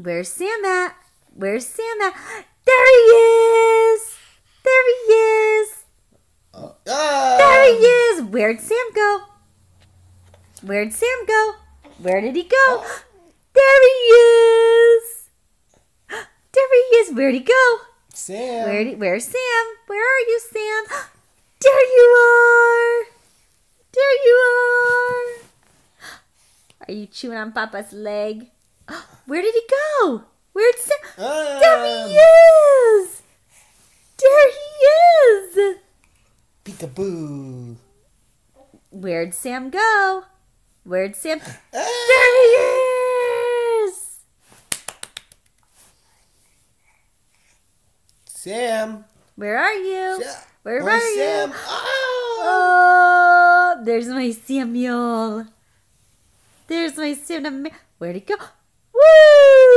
Where's Sam at? Where's Sam at? There he is! There he is! There he is! Where'd Sam go? Where'd Sam go? Where did he go? There he is! There he is! Where'd he go? Sam. Where's Sam? Where are you, Sam? There you are! There you are! Are you chewing on Papa's leg? Where did he go? Where'd Sam? There he is! There he is! Peekaboo. Where'd Sam go? Where'd Sam? There he is! Sam. Where are you? Where are Sam. you? Oh. Oh, there's my Samuel. There's my Samuel. Where'd he go? Woo!